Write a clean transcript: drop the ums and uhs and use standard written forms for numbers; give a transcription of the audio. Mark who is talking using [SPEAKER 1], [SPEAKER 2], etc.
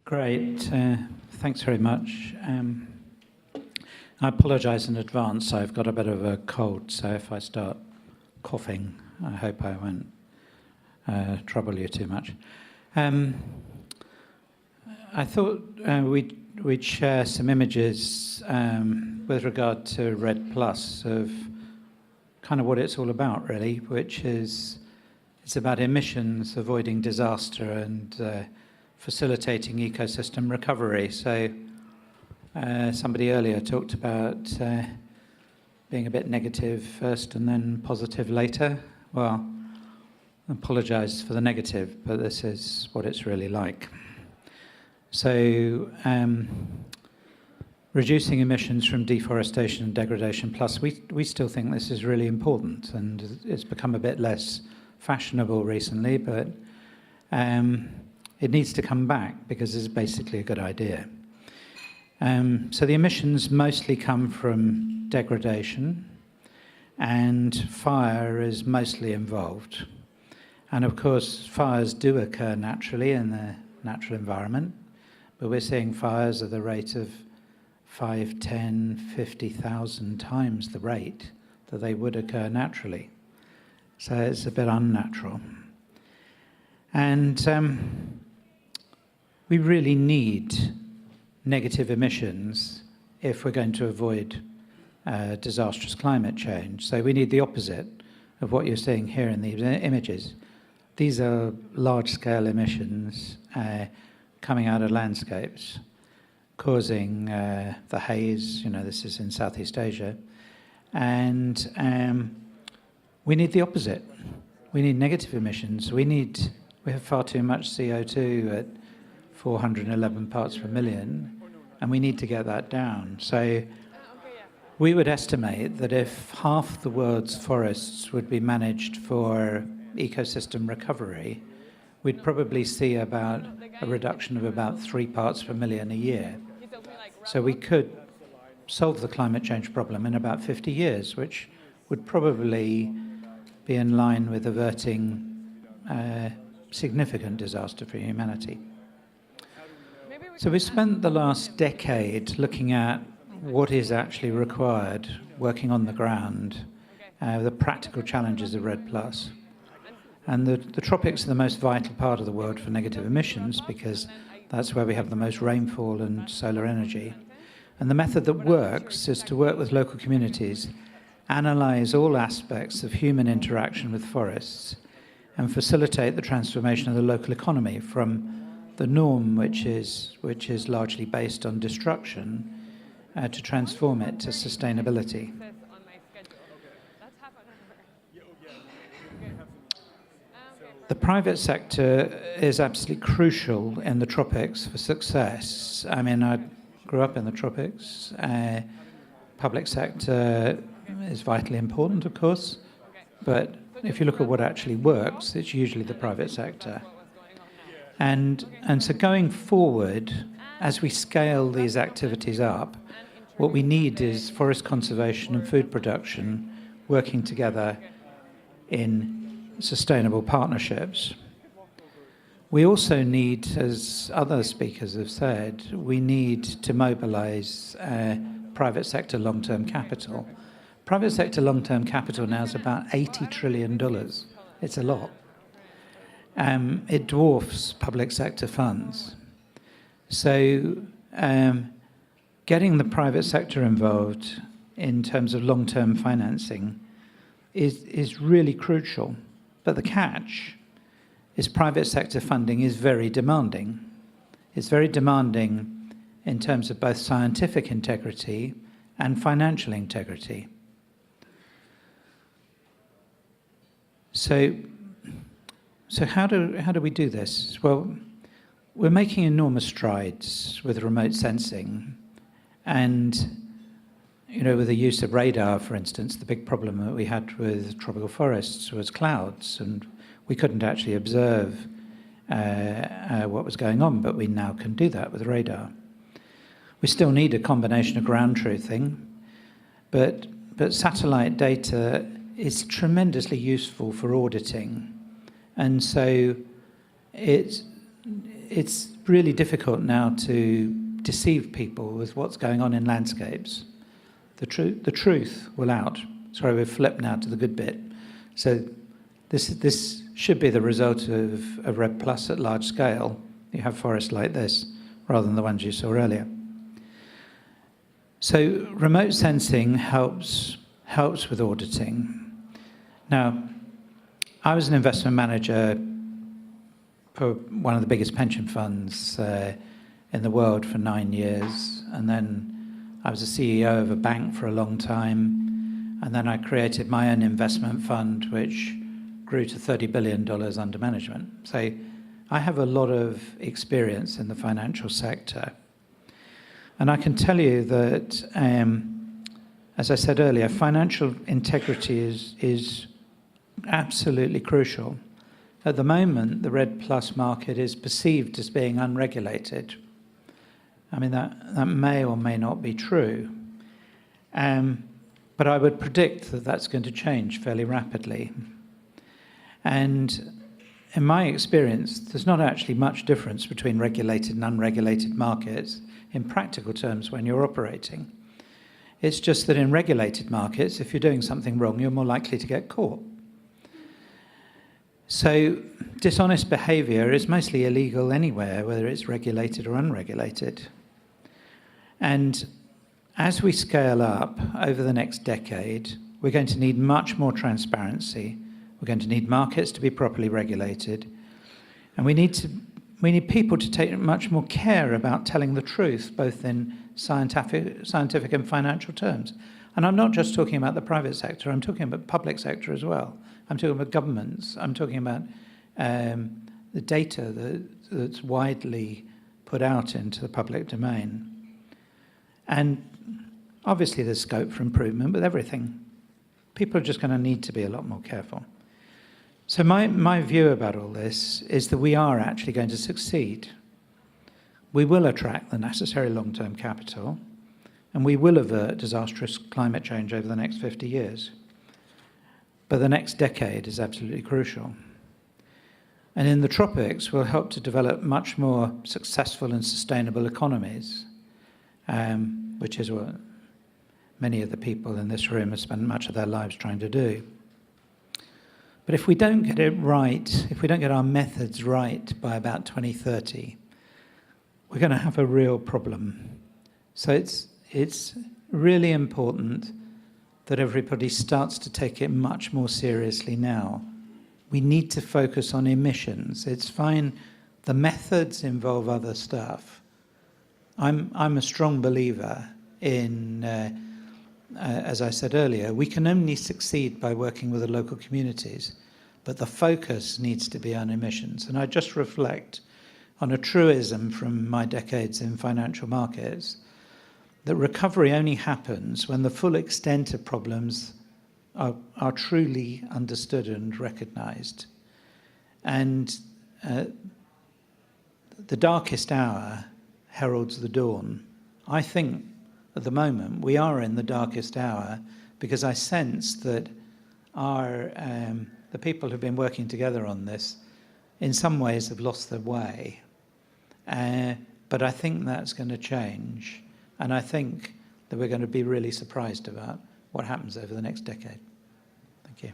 [SPEAKER 1] Great. Thanks very much. I apologise in advance. I've got a bit of a cold, so if I start coughing, I hope I won't trouble you too much. I thought we'd share some images with regard to REDD+ of kind of what it's all about, really, which is it's about emissions, avoiding disaster, and facilitating ecosystem recovery. So somebody earlier talked about being a bit negative first and then positive later. Well, I apologise for the negative, but this is what it's really like. So reducing emissions from deforestation and degradation, plus we still think this is really important, and it's become a bit less fashionable recently, but it needs to come back because it's basically a good idea. So the emissions mostly come from degradation, and fire is mostly involved. And of course, fires do occur naturally in the natural environment, but we're seeing fires at the rate of 5, 10, 50,000 times the rate that they would occur naturally. So it's a bit unnatural. And we really need negative emissions if we're going to avoid disastrous climate change. So we need the opposite of what you're seeing here in these images. These are large-scale emissions coming out of landscapes, causing the haze. This is in Southeast Asia. And we need the opposite. We need negative emissions. We have far too much CO2 at 411 parts per million, and we need to get that down. So we would estimate that if half the world's forests would be managed for ecosystem recovery, we'd probably see about a reduction of about 3 parts per million a year. So we could solve the climate change problem in about 50 years, which would probably be in line with averting significant disaster for humanity. So we spent the last decade looking at what is actually required, working on the ground, the practical challenges of REDD+. And the tropics are the most vital part of the world for negative emissions because that's where we have the most rainfall and solar energy. And the method that works is to work with local communities, analyse all aspects of human interaction with forests, and facilitate the transformation of the local economy from the norm, which is largely based on destruction, to transform it to sustainability. The private sector is absolutely crucial in the tropics for success. I mean, I grew up in the tropics. Public sector is vitally important, of course, but if you look at what actually works, it's usually the private sector. And so going forward, as we scale these activities up, what we need is forest conservation and food production working together in sustainable partnerships. We also need, as other speakers have said, we need to mobilize private sector long-term capital. Private sector long-term capital now is about $80 trillion. It's a lot. It dwarfs public sector funds. So getting the private sector involved in terms of long-term financing is really crucial. But the catch is private sector funding is very demanding. It's very demanding in terms of both scientific integrity and financial integrity. So how do we do this? Well, we're making enormous strides with remote sensing, and with the use of radar, for instance, the big problem that we had with tropical forests was clouds, and we couldn't actually observe what was going on, but we now can do that with radar. We still need a combination of ground truthing, but satellite data is tremendously useful for auditing. And so it's really difficult now to deceive people with what's going on in landscapes. The truth will out. Sorry, we've flipped now to the good bit. So this should be the result of REDD Plus at large scale. You have forests like this, rather than the ones you saw earlier. So remote sensing helps with auditing. Now, I was an investment manager for one of the biggest pension funds in the world for 9 years, and then I was a CEO of a bank for a long time, and then I created my own investment fund, which grew to $30 billion under management. So I have a lot of experience in the financial sector. And I can tell you that, as I said earlier, financial integrity is absolutely crucial. At the moment, the REDD Plus market is perceived as being unregulated. I mean, that may or may not be true. But I would predict that that's going to change fairly rapidly. And in my experience, there's not actually much difference between regulated and unregulated markets in practical terms when you're operating. It's just that in regulated markets, if you're doing something wrong, you're more likely to get caught. So dishonest behaviour is mostly illegal anywhere, whether it's regulated or unregulated. And as we scale up over the next decade, we're going to need much more transparency. We're going to need markets to be properly regulated. And we need people to take much more care about telling the truth, both in scientific and financial terms. And I'm not just talking about the private sector, I'm talking about public sector as well. I'm talking about governments. I'm talking about the data that's widely put out into the public domain. And obviously there's scope for improvement with everything. People are just going to need to be a lot more careful. So my view about all this is that we are actually going to succeed. We will attract the necessary long-term capital, and we will avert disastrous climate change over the next 50 years. But the next decade is absolutely crucial. And in the tropics, we'll help to develop much more successful and sustainable economies, which is what many of the people in this room have spent much of their lives trying to do. But if we don't get it right, if we don't get our methods right by about 2030, we're going to have a real problem. So it's really important that everybody starts to take it much more seriously now. We need to focus on emissions. It's fine, the methods involve other stuff. I'm a strong believer in, as I said earlier, we can only succeed by working with the local communities, but the focus needs to be on emissions. And I just reflect on a truism from my decades in financial markets, that recovery only happens when the full extent of problems are truly understood and recognised. And the darkest hour heralds the dawn. I think at the moment we are in the darkest hour because I sense that the people who've been working together on this in some ways have lost their way. But I think that's going to change. And I think that we're going to be really surprised about what happens over the next decade. Thank you.